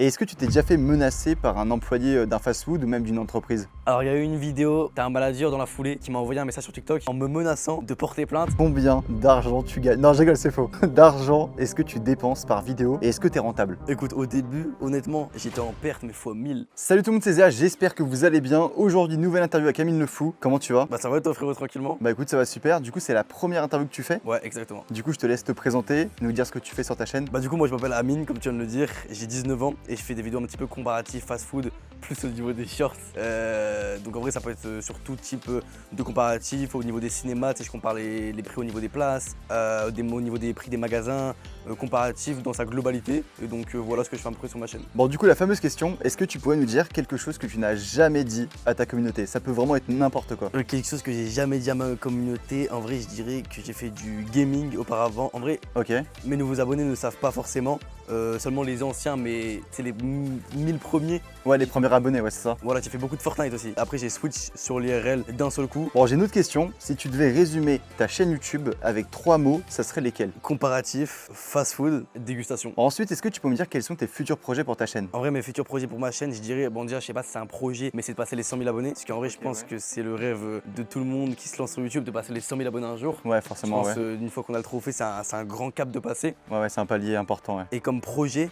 Et est-ce que tu t'es déjà fait menacer par un employé d'un fast-food ou même d'une entreprise? Alors il y a eu une vidéo d'un manager dans la foulée qui m'a envoyé un message sur TikTok en me menaçant de porter plainte. Combien d'argent tu gagnes? Non, je rigole, c'est faux. D'argent est-ce que tu dépenses par vidéo et est-ce que tu es rentable? Écoute, au début, honnêtement, j'étais en perte mais fois 1000. Salut tout le monde, c'est Zéa, j'espère que vous allez bien. Aujourd'hui, nouvelle interview à Camille Le Fou. Comment tu vas? Bah ça va et toi frérot, tranquillement? Bah écoute, ça va super. Du coup, c'est la première interview que tu fais. Ouais, exactement. Du coup, je te laisse te présenter, nous dire ce que tu fais sur ta chaîne. Bah du coup, moi je m'appelle Amine, comme tu viens de le dire, j'ai 19 ans et je fais des vidéos un petit peu comparatives fast-food, plus au niveau des shorts. Donc en vrai, ça peut être sur tout type de comparatifs, au niveau des cinémas, tu sais, je compare les prix au niveau des places, au niveau des prix des magasins, comparatifs dans sa globalité. Et donc voilà ce que je fais un peu sur ma chaîne. Bon, du coup, la fameuse question, est-ce que tu pourrais nous dire quelque chose que tu n'as jamais dit à ta communauté? Ça peut vraiment être n'importe quoi. Quelque chose que j'ai jamais dit à ma communauté, en vrai je dirais que j'ai fait du gaming auparavant. En vrai, Ok. mes nouveaux abonnés ne le savent pas forcément, seulement les anciens, mais c'est les 1000 premiers. Ouais, les premiers abonnés, ouais, c'est ça. Voilà, j'ai fait beaucoup de Fortnite aussi. Après j'ai switch sur l'IRL d'un seul coup. Bon, j'ai une autre question. Si tu devais résumer ta chaîne YouTube avec 3 mots, ça serait lesquels? Comparatif, fast food, dégustation. Ensuite, est-ce que tu peux me dire quels sont tes futurs projets pour ta chaîne? En vrai, mes futurs projets pour ma chaîne, je dirais, bon déjà, je sais pas si c'est un projet, mais c'est de passer les 100 000 abonnés. Parce qu'en vrai, je pense que c'est le rêve de tout le monde qui se lance sur YouTube, de passer les 100 000 abonnés un jour. Ouais, Je forcément, pense ouais. une fois qu'on a le trophée, c'est un grand cap de passer. Ouais, c'est un palier important, ouais. Et comme projet,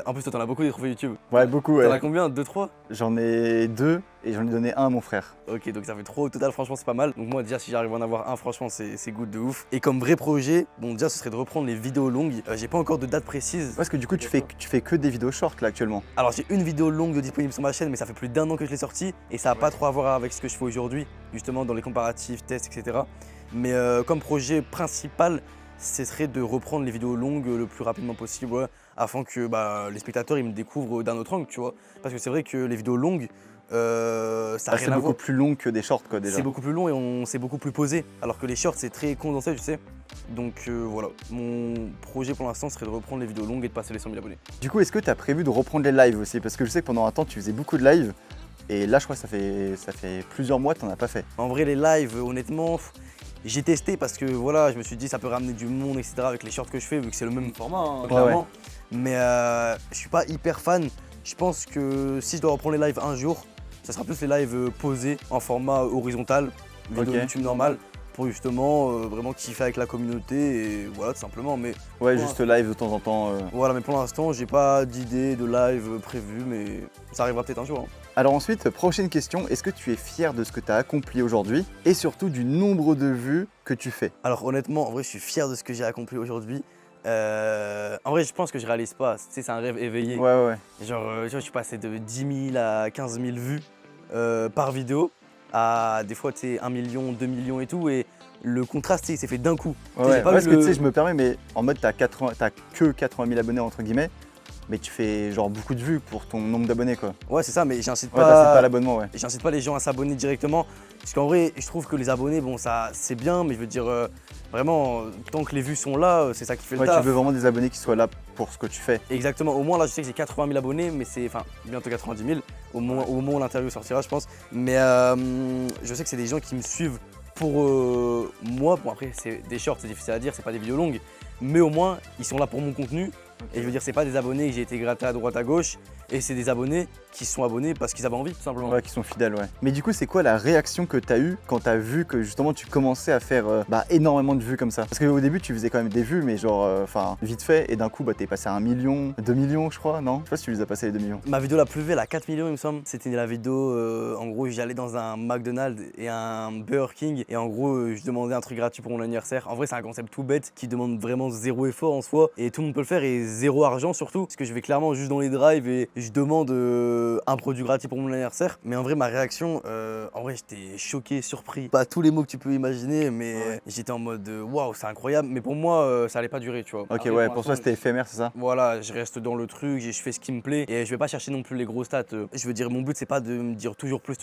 en plus toi t'en as beaucoup des trophées YouTube. Ouais, beaucoup, T'en as ouais. combien? 2, 3? J'en ai 2 et j'en ai donné un à mon frère. Ok, donc ça fait 3 au total, franchement c'est pas mal. Donc moi déjà si j'arrive à en avoir un, franchement c'est good de ouf. Et comme vrai projet, bon déjà ce serait de reprendre les vidéos longues. J'ai pas encore de date précise. Parce que du coup, tu fais que des vidéos short là actuellement. Alors j'ai une vidéo longue disponible sur ma chaîne, mais ça fait plus d'1 an que je l'ai sortie. Et ça a pas trop à voir avec ce que je fais aujourd'hui, justement dans les comparatifs, tests, etc. Mais comme projet principal, ce serait de reprendre les vidéos longues le plus rapidement possible, ouais, afin que les spectateurs ils me découvrent d'un autre angle, tu vois. Parce que c'est vrai que les vidéos longues, ça a Ah, rien c'est à beaucoup voir. plus long que des shorts quoi déjà. C'est beaucoup plus long et on s'est beaucoup plus posé, alors que les shorts c'est très condensé, tu sais. Donc voilà, mon projet pour l'instant serait de reprendre les vidéos longues et de passer les 100 000 abonnés. Du coup, est-ce que tu as prévu de reprendre les lives aussi? Parce que je sais que pendant un temps, tu faisais beaucoup de lives. Et là, je crois que ça fait plusieurs mois que tu n'en as pas fait. En vrai, les lives, honnêtement, j'ai testé parce que voilà, je me suis dit ça peut ramener du monde, etc. avec les shorts que je fais, vu que c'est le même format, hein, clairement. Mais je suis pas hyper fan. Je pense que si je dois reprendre les lives un jour, ça sera plus les lives posés en format horizontal, vidéo Ok. YouTube normale, pour justement vraiment kiffer avec la communauté et voilà tout simplement. Mais Ouais, juste live de temps en temps. voilà, mais pour l'instant, j'ai pas d'idée de live prévu, mais ça arrivera peut-être un jour, hein. Alors ensuite, prochaine question, est-ce que tu es fier de ce que tu as accompli aujourd'hui et surtout du nombre de vues que tu fais? Alors honnêtement, en vrai, je suis fier de ce que j'ai accompli aujourd'hui. En vrai, je pense que je réalise pas. Tu sais, c'est un rêve éveillé. Ouais. Genre, tu vois, je suis passé de 10 000 à 15 000 vues par vidéo à des fois, tu sais, 1 million, 2 millions et tout. Et le contraste, tu sais, il s'est fait d'un coup. Tu sais, j'ai Ouais, pas parce eu que le- tu sais, je me permets, mais en mode, t'as que 80 000 abonnés entre guillemets, mais tu fais genre beaucoup de vues pour ton nombre d'abonnés quoi. Ouais, c'est ça, mais j'incite Ouais, t'as pas pas. l'abonnement, ouais. J'incite pas les gens à s'abonner directement. Parce qu'en vrai, je trouve que les abonnés, bon, ça, c'est bien, mais je veux dire, vraiment, tant que les vues sont là, c'est ça qui fait le Ouais, tu taf. veux vraiment des abonnés qui soient là pour ce que tu fais. Exactement, au moins là je sais que j'ai 80 000 abonnés, mais c'est, enfin bientôt 90 000, au moment où l'interview sortira je pense. Mais je sais que c'est des gens qui me suivent pour moi, bon après c'est des shorts, c'est difficile à dire, c'est pas des vidéos longues, mais au moins ils sont là pour mon contenu. Et je veux dire, c'est pas des abonnés que j'ai été gratté à droite à gauche, et c'est des abonnés qui se sont abonnés parce qu'ils avaient envie tout simplement. Ouais, qui sont fidèles, ouais. Mais du coup, c'est quoi la réaction que t'as eue quand t'as vu que justement tu commençais à faire énormément de vues comme ça? Parce qu'au début, tu faisais quand même des vues, mais genre, vite fait, et d'un coup, t'es passé à 1 million, 2 millions, je crois, non? Je sais pas si tu les as passés les 2 millions. Ma vidéo la plus vue, elle a 4 millions il me semble. C'était la vidéo, en gros j'allais dans un McDonald's et un Burger King et en gros je demandais un truc gratuit pour mon anniversaire. En vrai c'est un concept tout bête qui demande vraiment zéro effort en soi et tout le monde peut le faire et zéro argent surtout. Parce que je vais clairement juste dans les drives et je demande un produit gratuit pour mon anniversaire. Mais en vrai ma réaction, en vrai j'étais choqué, surpris. Pas tous les mots que tu peux imaginer mais j'étais en mode waouh c'est incroyable. Mais pour moi ça allait pas durer tu vois. Ok, Après, ouais, pour toi c'était éphémère, c'est ça? voilà, je reste dans le truc, je fais ce qui me plaît et je vais pas chercher non plus les gros stats. Je veux dire, mon but c'est pas de me dire toujours plus.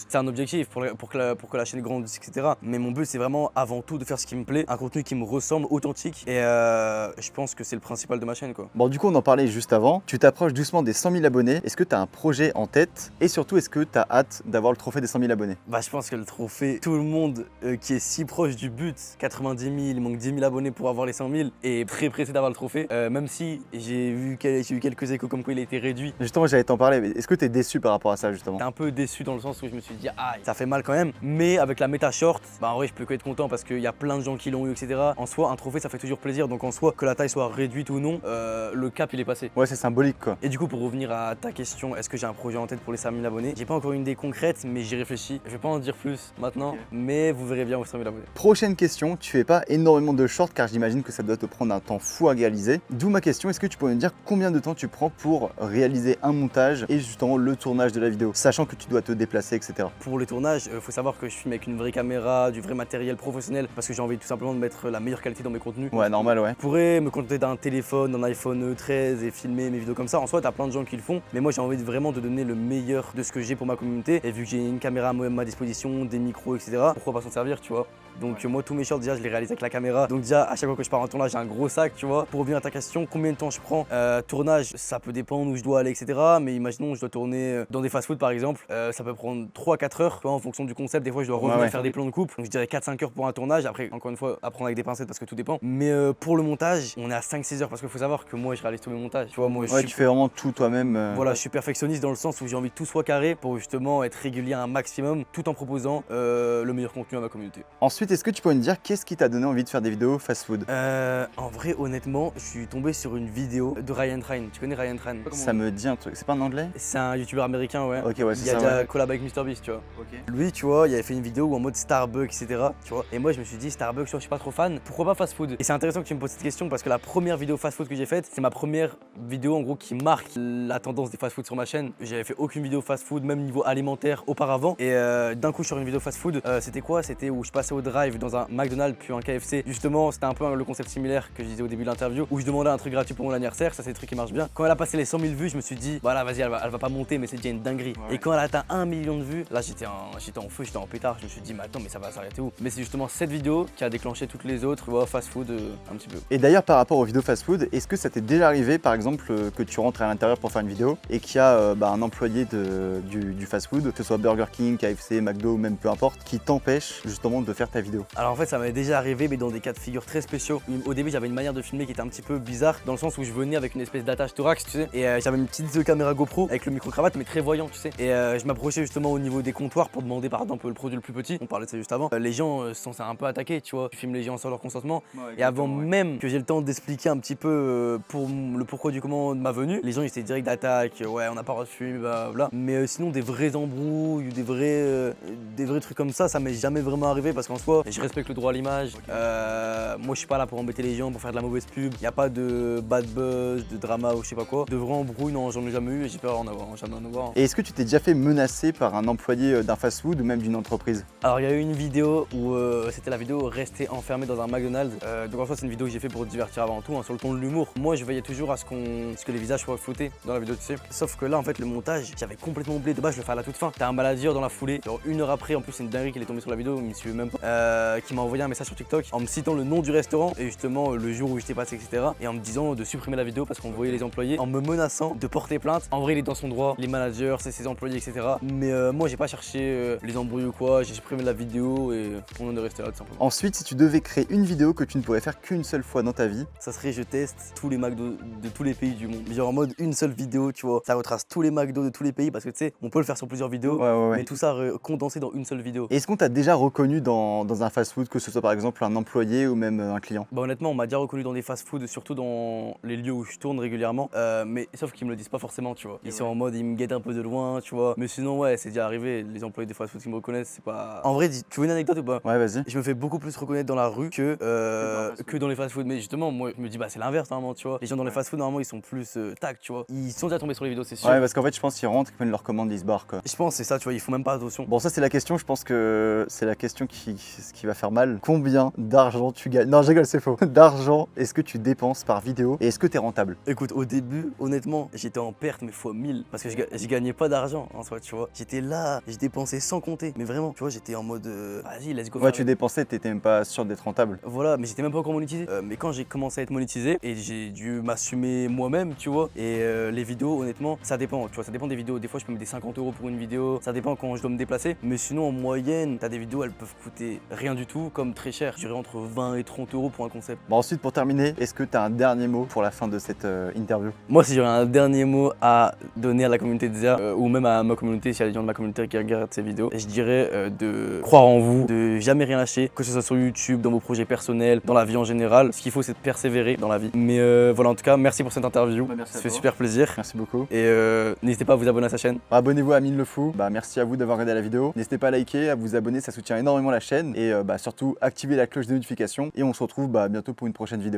C'est un objectif pour que la chaîne grandisse, etc. Mais mon but c'est vraiment avant tout de faire ce qui me plaît, un contenu qui me ressemble, authentique. Et je pense que c'est le principal de ma chaîne quoi. Bon, du coup, on en parlait juste avant. Tu t'approches doucement des 100 000 abonnés, est-ce que tu as un projet en tête et surtout est-ce que tu as hâte d'avoir le trophée des 100 000 abonnés? Bah je pense que le trophée, tout le monde qui est si proche du but, 90 000, il manque 10 000 abonnés pour avoir les 100 000, est très pressé d'avoir le trophée, même si j'ai eu quelques échos comme quoi il a été réduit. Justement, j'allais t'en parler, mais est-ce que tu es déçu par rapport à ça justement? J'étais un peu déçu dans le sens où je me suis dit, ah, ça fait mal quand même, mais avec la méta short, bah en vrai je peux que être content parce qu'il y a plein de gens qui l'ont eu, etc. En soi, un trophée ça fait toujours plaisir, donc en soi, que la taille soit réduite ou non, le cap il est passé. Ouais, c'est symbolique quoi. Et du coup, pour revenir à ta question, est-ce que j'ai un projet en tête pour les 5000 abonnés? J'ai pas encore une idée concrète, mais j'y réfléchis. Je vais pas en dire plus maintenant, mais vous verrez bien aux 5000 abonnés. Prochaine question, tu fais pas énormément de shorts car j'imagine que ça doit te prendre un temps fou à réaliser. D'où ma question, est-ce que tu pourrais me dire combien de temps tu prends pour réaliser un montage et justement le tournage de la vidéo, sachant que tu dois te déplacer, etc. Pour les tournages, faut savoir que je filme avec une vraie caméra, du vrai matériel professionnel, parce que j'ai envie tout simplement de mettre la meilleure qualité dans mes contenus. Ouais, normal, ouais. Je pourrais me contenter d'un téléphone, d'un iPhone 13 et filmer mes vidéos comme ça. En soi, t'as plein de gens qui le font, mais moi j'ai envie vraiment de donner le meilleur de ce que j'ai pour ma communauté. Et vu que j'ai une caméra à ma disposition, des micros, etc., pourquoi pas s'en servir, tu vois. Donc moi tous mes shorts déjà je les réalise avec la caméra. Donc déjà à chaque fois que je pars en tournage j'ai un gros sac, tu vois. Pour revenir à ta question, combien de temps je prends? Tournage, ça peut dépendre où je dois aller, etc. Mais imaginons je dois tourner dans des fast-food par exemple, ça peut prendre 3-4 heures, tu vois, en fonction du concept. Des fois je dois revenir faire des plans de coupe. Donc je dirais 4-5 heures pour un tournage. Après encore une fois à prendre avec des pincettes parce que tout dépend. Mais pour le montage, on est à 5-6 heures parce qu'il faut savoir que moi je réalise tous mes montages. Tu vois, moi Ouais, tu fais vraiment tout toi-même. Voilà, je suis perfectionniste dans le sens où j'ai envie que tout soit carré pour justement être régulier un maximum tout en proposant le meilleur contenu à ma communauté. Ensuite, est-ce que tu pourrais me dire qu'est-ce qui t'a donné envie de faire des vidéos fast-food? En vrai, honnêtement, je suis tombé sur une vidéo de Ryan Train. Tu connais Ryan Train? Ça me dit un truc, c'est pas un anglais? C'est un youtubeur américain, ouais. Ok, ouais, c'est ça. Il a déjà Ouais. collab avec MrBeast, tu vois. Ok. Lui, tu vois, il avait fait une vidéo où en mode Starbucks, etc. Tu vois. Et moi, je me suis dit, Starbucks, tu vois, je suis pas trop fan. Pourquoi pas fast food? Et c'est intéressant que tu me poses cette question parce que la première vidéo fast food que j'ai faite, c'est ma première vidéo en gros qui marque la tendance des fast food sur ma chaîne. J'avais fait aucune vidéo fast food, même niveau alimentaire auparavant. Et d'un coup, sur une vidéo fast food, c'était quoi? C'était où je passais au drive dans un McDonald's puis un KFC. Justement, c'était un peu le concept similaire que je disais au début de l'interview où je demandais un truc gratuit pour mon anniversaire. Ça, c'est des trucs qui marchent bien. Quand elle a passé les 100 000 vues, je me suis dit, voilà, vas-y, elle va pas monter, mais c'est déjà une dinguerie. Ouais. Et quand elle a atteint 1 million de vues, là, j'étais en feu, j'étais en pétard. Je me suis dit, mais attends, mais ça va s'arrêter où? Mais c'est justement cette vidéo qui a déclenché toutes les autres, ouais, fast food un petit peu. Et d'ailleurs, par rapport aux vidéos fast-food, est-ce que ça t'est déjà arrivé, par exemple, que tu rentres à l'intérieur pour faire une vidéo et qu'il y a un employé du fast-food, que ce soit Burger King, KFC, McDo, même peu importe, qui t'empêche justement de faire ta vidéo? Alors en fait, ça m'est déjà arrivé, mais dans des cas de figure très spéciaux. Au début, j'avais une manière de filmer qui était un petit peu bizarre, dans le sens où je venais avec une espèce d'attache thorax, tu sais, et j'avais une petite caméra GoPro avec le micro-cravate, mais très voyant, tu sais. Et je m'approchais justement au niveau des comptoirs pour demander par exemple le produit le plus petit. On parlait de ça juste avant. Les gens se sont un peu attaqués, tu vois. Tu filmes les gens sans leur consentement. Ouais, et avant même que j'ai le temps d'expliquer un petit peu pour le pourquoi du comment de ma venue, les gens ils étaient direct d'attaque. Ouais, on n'a pas reçu, blablabla. Mais sinon, des vrais embrouilles ou des vrais trucs comme ça m'est jamais vraiment arrivé parce qu'en soi, je respecte le droit à l'image. Moi, je suis pas là pour embêter les gens, pour faire de la mauvaise pub. Y a pas de bad buzz, de drama ou je sais pas quoi. De vrais embrouilles, non, j'en ai jamais eu et j'ai peur d'en avoir, jamais en avoir. Et est-ce que tu t'es déjà fait menacer par un employé d'un fast-food ou même d'une entreprise? Alors, il y a eu une vidéo où c'était la vidéo rester enfermé dans un McDonald's. Donc en soi, c'est une vidéo que j'ai fait pour divertir avant tout, hein, sur le ton de l'humour. Moi, je veillais toujours à ce que les visages soient floutés dans la vidéo, tu sais. Sauf que là, en fait, le montage, j'avais complètement oublié. De base, je le fais à la toute fin. T'as un manager dans la foulée, genre 1 heure après. En plus, c'est une dinguerie qu'il est tombé sur la vidéo, il me suivait même pas. Qui m'a envoyé un message sur TikTok en me citant le nom du restaurant et justement le jour où j'étais passé, etc. Et en me disant de supprimer la vidéo parce qu'on voyait les employés, en me menaçant de porter plainte. En vrai, il est dans son droit. Les managers, c'est ses employés, etc. Mais moi, j'ai pas cherché les embrouilles ou quoi. J'ai supprimé la vidéo et on en est resté là tout simplement. Ensuite, si tu devais créer une vidéo que tu ne pourrais faire qu'une seule fois dans ta vie, ça serait je teste tous les McDo de tous les pays du monde. Genre en mode une seule vidéo, tu vois. Ça retrace tous les McDo de tous les pays parce que tu sais, on peut le faire sur plusieurs vidéos, mais tout ça condensé dans une seule vidéo. Est-ce qu'on t'a déjà reconnu dans un fast-food, que ce soit par exemple un employé ou même un client? Bah honnêtement, on m'a déjà reconnu dans des fast-food, surtout dans les lieux où je tourne régulièrement, mais sauf qu'ils me le disent pas forcément, tu vois. Ils sont en mode, ils me guettent un peu de loin, tu vois. Mais sinon, ouais, c'est déjà arrivé. Les employés des fast-food qui me reconnaissent, c'est pas. En vrai, tu veux une anecdote ou pas? Ouais, vas-y. Je me fais beaucoup plus reconnaître dans la rue que dans les fast-food. Mais justement, moi, je me dis, bah c'est l'inverse normalement, tu vois. Les gens dans les fast-food, normalement, ils sont plus tac, tu vois. Ils sont déjà tombés sur les vidéos, c'est sûr. Ouais, parce qu'en fait, je pense qu'ils rentrent, ils prennent leur commande, ils se barrent, quoi. Je pense c'est ça, tu vois, ils font même pas attention. Bon, ça, c'est la question, je pense que c'est la question qui va faire mal. Combien d'argent tu gagnes? Non, je rigole, c'est faux. D'argent est-ce que tu dépenses par vidéo et est-ce que t'es rentable? Écoute, au début, honnêtement, j'étais en perte, mais fois 1000. Parce que je gagnais pas d'argent en soi, tu vois. J'étais là, je dépensais sans compter. Mais vraiment, tu vois, j'étais en mode vas-y, let's go. Ouais, tu dépensais, t'étais même pas sûr d'être rentable. Voilà, mais j'étais même pas encore monétisé. Mais quand j'ai commencé à être monétisé et j'ai dû m'assumer moi-même, tu vois. Et les vidéos, honnêtement, ça dépend. Tu vois, ça dépend des vidéos. Des fois, je peux mettre des 50 € pour une vidéo. Ça dépend quand je dois me déplacer. Mais sinon, en moyenne, t'as des vidéos, elles peuvent coûter rien du tout, comme très cher. Je dirais entre 20 et 30 € pour un concept. Bon, ensuite, pour terminer, est-ce que tu as un dernier mot pour la fin de cette interview? Moi, si j'aurais un dernier mot à donner à la communauté de Zia, ou même à ma communauté, s'il y a des gens de ma communauté qui regardent ces vidéos, je dirais de croire en vous, de jamais rien lâcher, que ce soit sur YouTube, dans vos projets personnels, dans la vie en général. Ce qu'il faut, c'est de persévérer dans la vie. Mais voilà, en tout cas, merci pour cette interview. Merci à Ça fait toi. super plaisir. Merci beaucoup. Et n'hésitez pas à vous abonner à sa chaîne. Abonnez-vous à Amine le Fou. Merci à vous d'avoir regardé la vidéo. N'hésitez pas à liker, à vous abonner, ça soutient énormément la chaîne. Et surtout, activez la cloche de notification. Et on se retrouve bientôt pour une prochaine vidéo.